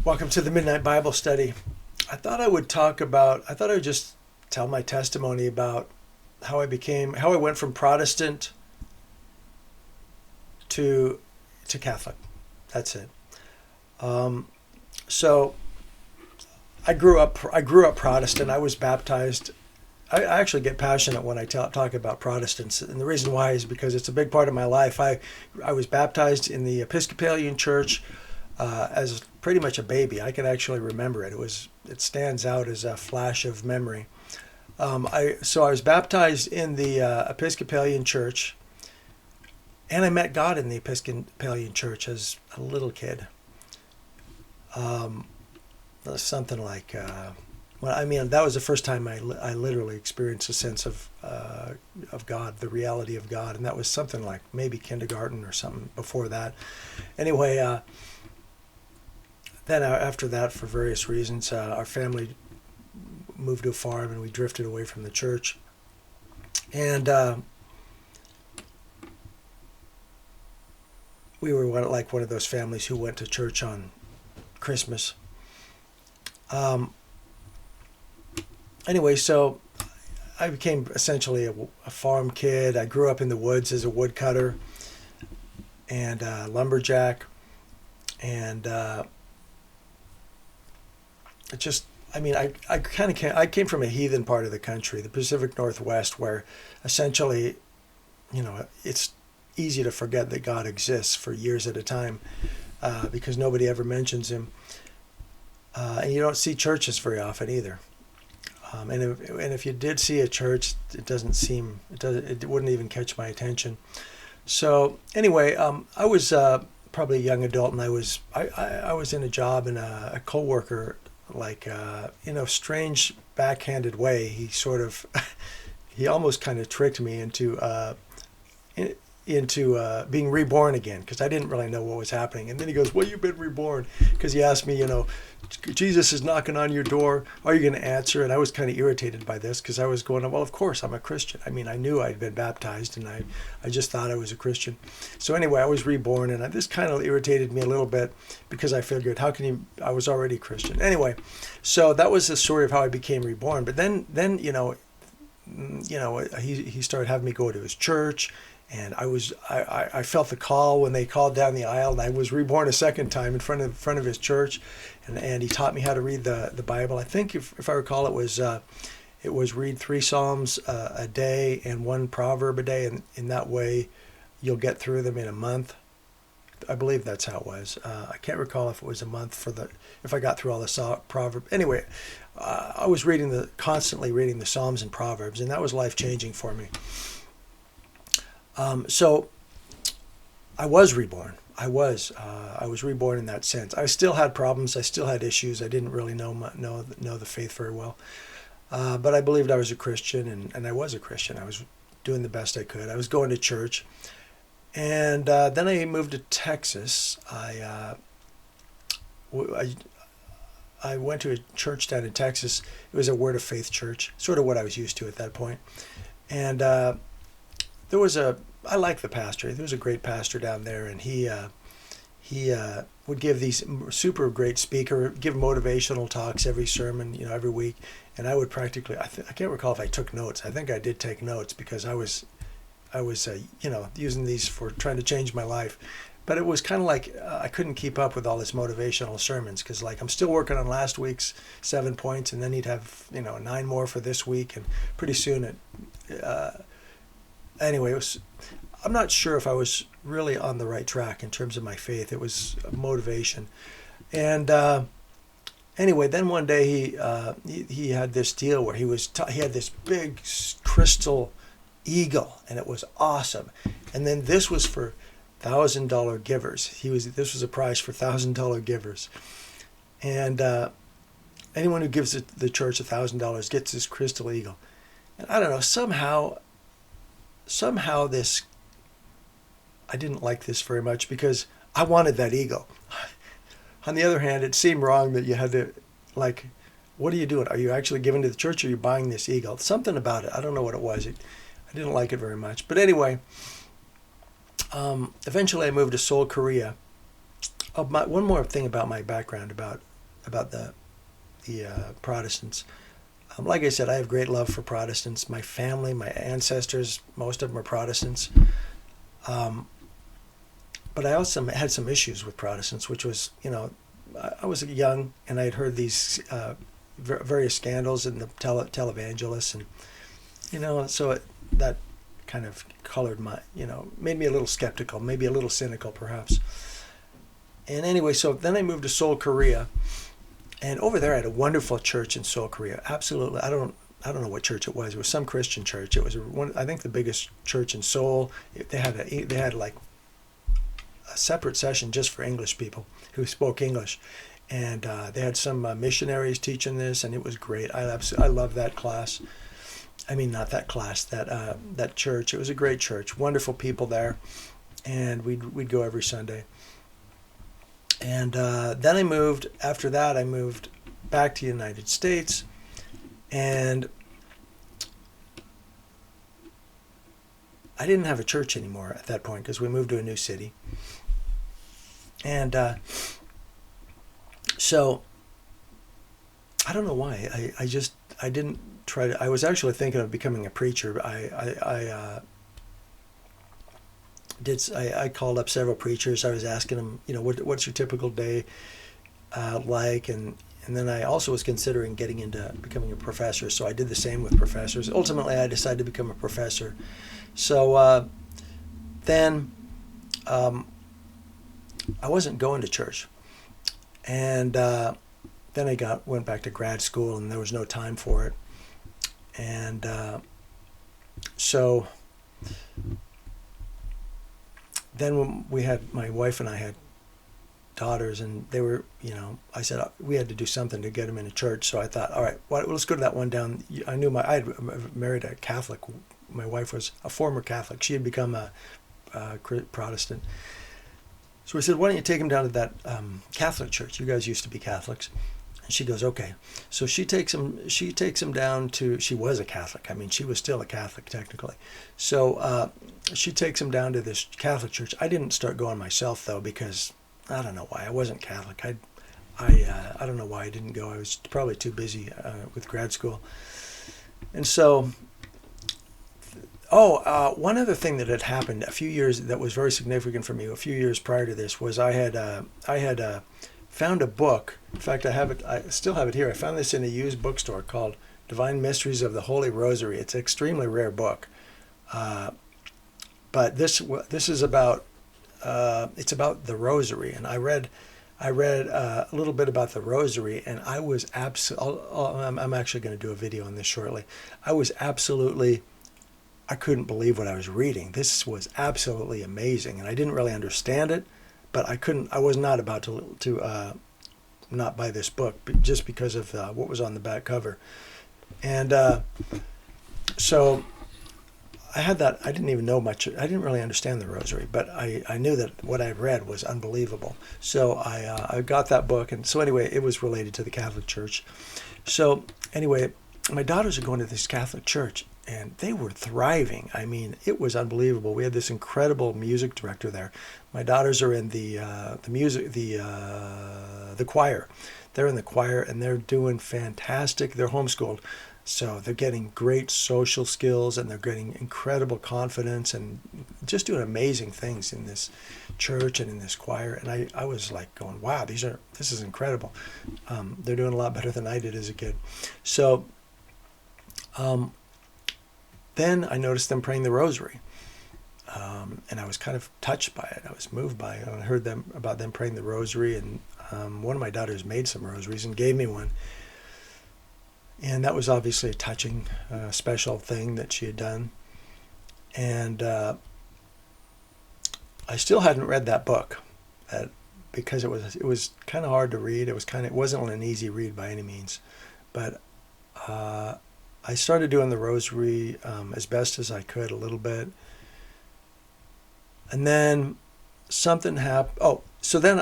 Welcome to the Midnight Bible Study. I thought I would just tell my testimony about how I went from Protestant to Catholic. That's it. So I grew up Protestant. I was baptized. I actually get passionate when I talk about Protestants, and the reason why is because it's a big part of my life. I was baptized in the Episcopalian Church as pretty much a baby. I can actually remember it. It stands out as a flash of memory. I was baptized in the Episcopalian Church, and I met God in the Episcopalian Church as a little kid. Something like, that was the first time I literally experienced a sense of God, the reality of God, and that was something like maybe kindergarten or something before that. Anyway, then after that, for various reasons, our family moved to a farm and we drifted away from the church. And we were like one of those families who went to church on Christmas. Anyway, so I became essentially a farm kid. I grew up in the woods as a woodcutter and lumberjack. And I came from a heathen part of the country, the Pacific Northwest, where essentially, it's easy to forget that God exists for years at a time because nobody ever mentions him. And you don't see churches very often either. And if you did see a church, it wouldn't even catch my attention. So anyway, I was probably a young adult, and I was in a job, and a coworker, in a strange backhanded way, he almost kind of tricked me into being reborn again, because I didn't really know what was happening. And then he goes, "Well, you've been reborn," because he asked me, Jesus is knocking on your door. Are you going to answer? And I was kind of irritated by this because I was going, well, of course, I'm a Christian. I mean, I knew I'd been baptized, and I just thought I was a Christian. So anyway, I was reborn, and this kind of irritated me a little bit because I figured, I was already Christian. Anyway, so that was the story of how I became reborn. But then he started having me go to his church. And I felt the call when they called down the aisle, and I was reborn a second time in front of his church, and he taught me how to read the Bible. I think if I recall, it was read 3 Psalms a day and 1 proverb a day, and in that way you'll get through them in a month. I believe that's how it was. I can't recall if it was a month if I got through all the proverbs. Anyway, I was constantly reading the Psalms and Proverbs, and that was life-changing for me. So I was reborn. I was reborn in that sense. I still had problems. I still had issues. I didn't really know the faith very well. But I believed I was a Christian, and I was a Christian. I was doing the best I could. I was going to church. And then I moved to Texas. I went to a church down in Texas. It was a Word of Faith church, sort of what I was used to at that point. And I liked the pastor. There was a great pastor down there, and he would give these super great speaker, give motivational talks every sermon, every week. And I would practically, I can't recall if I took notes. I think I did take notes because I was using these for trying to change my life. But it was kind of like I couldn't keep up with all this motivational sermons because, I'm still working on last week's 7 points, and then he'd have 9 more for this week, and pretty soon anyway, I'm not sure if I was really on the right track in terms of my faith. It was motivation. And anyway, then one day he had this deal where he had this big crystal eagle, and it was awesome. And then this was for $1,000 givers. This was a prize for $1,000 givers. And anyone who gives the church $1,000 gets this crystal eagle. And I don't know, somehow I didn't like this very much because I wanted that eagle. On the other hand, it seemed wrong that you had to, what are you doing? Are you actually giving to the church, or are you buying this eagle? Something about it. I don't know what it was. I didn't like it very much. But anyway, eventually I moved to Seoul, Korea. One more thing about my background, about about the Protestants. Like I said, I have great love for Protestants. My family, my ancestors, most of them are Protestants. But I also had some issues with Protestants, which was, I was young and I had heard these various scandals in the televangelists, and so that kind of colored my, made me a little skeptical, maybe a little cynical perhaps. And anyway, so then I moved to Seoul, Korea, and over there I had a wonderful church in Seoul, Korea. Absolutely, I don't know what church it was. It was some Christian church. It was I think the biggest church in Seoul. They had like a separate session just for English people who spoke English, and they had some missionaries teaching this, and it was great. I love that class. I mean, not that class, that church. It was a great church, wonderful people there, and we'd go every Sunday. And then after that I moved back to the United States, and I didn't have a church anymore at that point because we moved to a new city. And so I don't know why. I didn't try to. I was actually thinking of becoming a preacher. I called up several preachers. I was asking them, what's your typical day like, and then I also was considering getting into becoming a professor. So I did the same with professors. Ultimately, I decided to become a professor. So then I wasn't going to church, and then I went back to grad school, and there was no time for it, and so then when my wife and I had daughters, and they were, I said we had to do something to get them into church. So I thought, all right, well, let's go to that one down. I had married a Catholic. My wife was a former Catholic. She had become a Protestant. So we said, why don't you take him down to that Catholic church? You guys used to be Catholics. And she goes, okay. So she takes him down to, she was a Catholic. I mean, she was still a Catholic technically. So she takes him down to this Catholic church. I didn't start going myself though, because I don't know why. I wasn't Catholic. I don't know why I didn't go. I was probably too busy with grad school. And so, one other thing that had happened a few years that was very significant for me, a few years prior to this, was I had found a book. In fact, I still have it here. I found this in a used bookstore called Divine Mysteries of the Holy Rosary. It's an extremely rare book. But this is about, it's about the Rosary, and I read a little bit about the Rosary, and I was I'm actually going to do a video on this shortly. I couldn't believe what I was reading. This was absolutely amazing, and I didn't really understand it, but I was not about to not buy this book just because of what was on the back cover. And so I had that. I didn't even know much. I didn't really understand the Rosary, but I knew that what I read was unbelievable. So I got that book, and so anyway, it was related to the Catholic Church. So anyway, my daughters are going to this Catholic church, and they were thriving. I mean, it was unbelievable. We had this incredible music director there. My daughters are in the choir. They're in the choir, and they're doing fantastic. They're homeschooled, so they're getting great social skills, and they're getting incredible confidence, and just doing amazing things in this church and in this choir. And I was like going, wow, this is incredible. They're doing a lot better than I did as a kid. So then I noticed them praying the Rosary, and I was kind of touched by it. I was moved by it. I heard about them praying the Rosary, and one of my daughters made some rosaries and gave me one. And that was obviously a touching, special thing that she had done. And I still hadn't read that book, because it was kind of hard to read. It wasn't an easy read by any means, but I started doing the Rosary as best as I could, a little bit. And then something happened. Oh, so then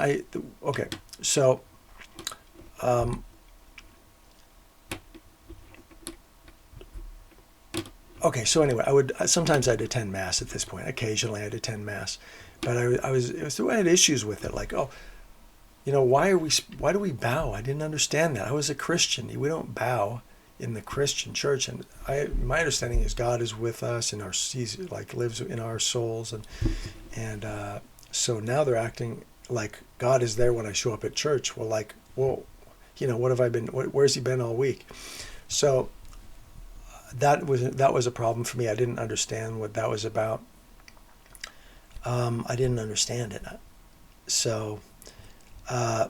so anyway, sometimes I'd attend Mass at this point. Occasionally I'd attend Mass, but I had issues with it. Like, why do we bow? I didn't understand that. I was a Christian. We don't bow in the Christian church. And my understanding is God is with us and lives in our souls. And so now they're acting like God is there when I show up at church. Well, what have I been, where's he been all week? So that was a problem for me. I didn't understand what that was about. I didn't understand it. So, I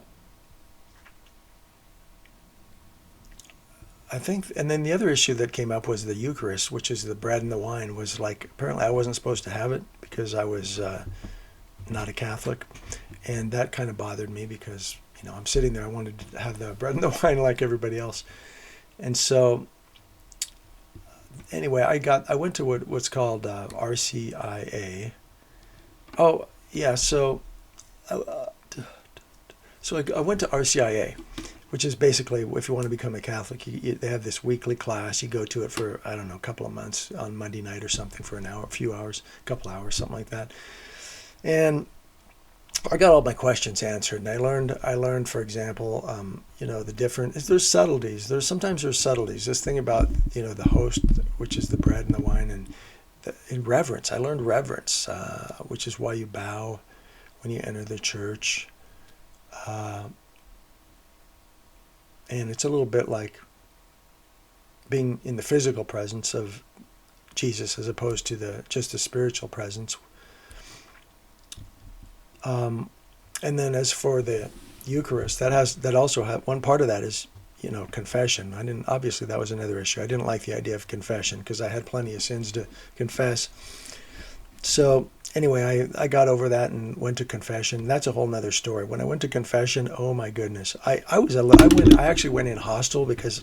think, and then the other issue that came up was the Eucharist, which is the bread and the wine, was like, apparently I wasn't supposed to have it because I was not a Catholic. And that kind of bothered me because, I'm sitting there, I wanted to have the bread and the wine like everybody else. And so, anyway, I went to what's called RCIA. Oh, yeah, so I went to RCIA, which is basically, if you want to become a Catholic, they have this weekly class. You go to it for, I don't know, a couple of months on Monday night or something for an hour, a few hours, a couple hours, something like that. And I got all my questions answered, and I learned, for example, the different, there's subtleties. Sometimes there's subtleties. This thing about, the host, which is the bread and the wine, and in reverence. I learned reverence, which is why you bow when you enter the church. And it's a little bit like being in the physical presence of Jesus as opposed to just the spiritual presence. And then as for the Eucharist, that also one part of that is, confession. Obviously that was another issue. I didn't like the idea of confession because I had plenty of sins to confess. So anyway, I got over that and went to confession. That's a whole nother story. When I went to confession, oh my goodness, I actually went in hostile because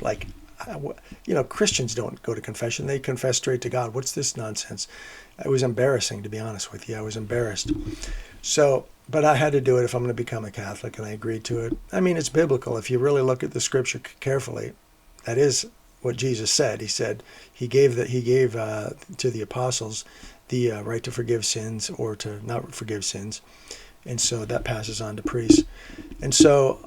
Christians don't go to confession. They confess straight to God. What's this nonsense? It was embarrassing, to be honest with you. I was embarrassed. So, but I had to do it if I'm going to become a Catholic, and I agreed to it. I mean, it's biblical. If you really look at the scripture carefully, that is what Jesus said. He said he gave to the apostles the right to forgive sins or to not forgive sins. And so that passes on to priests. And so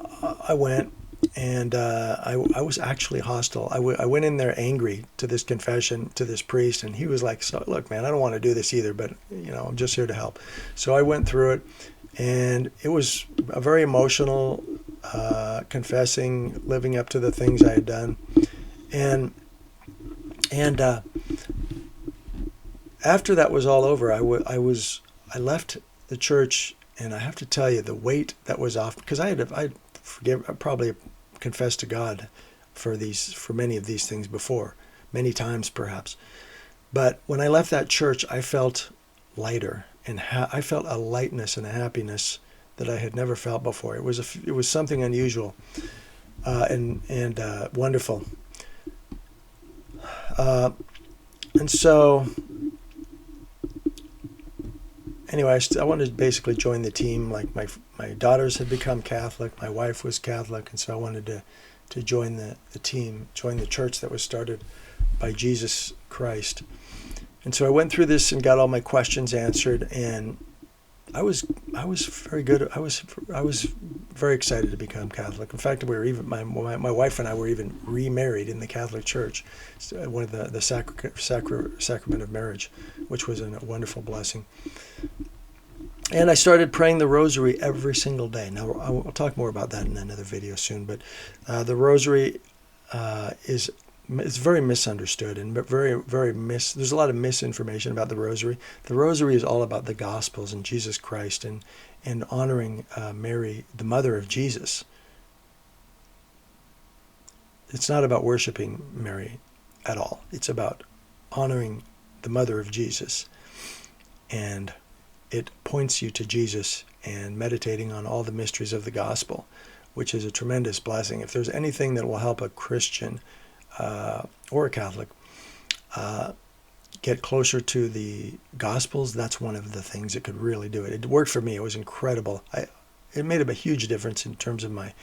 I went, and I was actually hostile. I went in there angry to this confession, to this priest, and he was like, so look, man, I don't want to do this either, but, I'm just here to help. So I went through it, and it was a very emotional confessing, living up to the things I had done. And after that was all over, I left the church, and I have to tell you, the weight that was off, because I probably confessed to God for many of these things before, many times perhaps. But when I left that church, I felt lighter, and I felt a lightness and a happiness that I had never felt before. It was something unusual and wonderful. And so, anyway, I wanted to basically join the team. Like my daughters had become Catholic, my wife was Catholic, and so I wanted to join the team, join the church that was started by Jesus Christ. And so I went through this and got all my questions answered, and I was very good. I was very excited to become Catholic. In fact, we were even my wife and I were even remarried in the Catholic Church, one of the sacrament of marriage, which was a wonderful blessing. And I started praying the Rosary every single day. Now I'll talk more about that in another video soon. But the Rosary is very misunderstood and there's a lot of misinformation about the Rosary. The Rosary is all about the Gospels and Jesus Christ and honoring Mary, the mother of Jesus. It's not about worshiping Mary at all. It's about honoring the mother of Jesus. And it points you to Jesus and meditating on all the mysteries of the gospel, which is a tremendous blessing. If there's anything that will help a Christian or a Catholic get closer to the Gospels, that's one of the things that could really do it. It worked for me. It was incredible. It made a huge difference in terms of my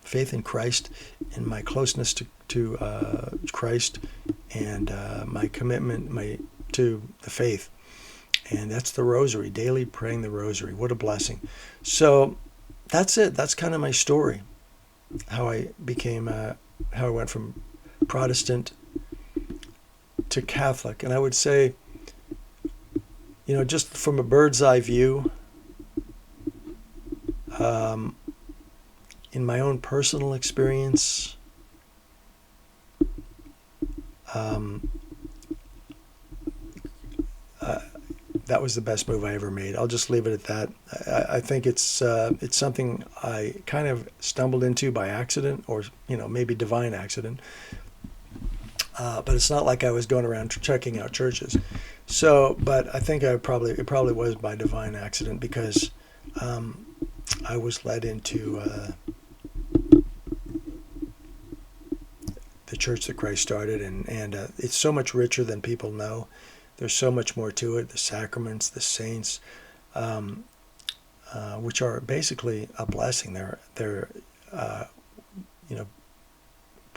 faith in Christ and my closeness to Christ and my commitment to the faith. And that's the Rosary, daily praying the Rosary. What a blessing. So that's it. That's kind of my story, how I went from Protestant to Catholic. And I would say, just from a bird's eye view, in my own personal experience, that was the best move I ever made. I'll just leave it at that. I think it's something I kind of stumbled into by accident, or maybe divine accident. But it's not like I was going around checking out churches. So, but I think it probably was by divine accident, because I was led into the church that Christ started, and it's so much richer than people know. There's so much more to it. The sacraments, the saints, which are basically a blessing. They're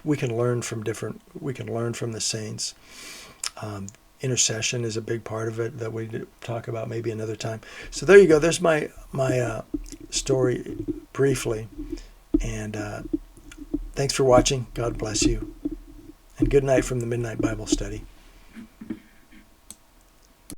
we can learn from the saints. Intercession is a big part of it that we talk about maybe another time. So there you go. There's my story briefly, and thanks for watching. God bless you, and good night from the Midnight Bible Study.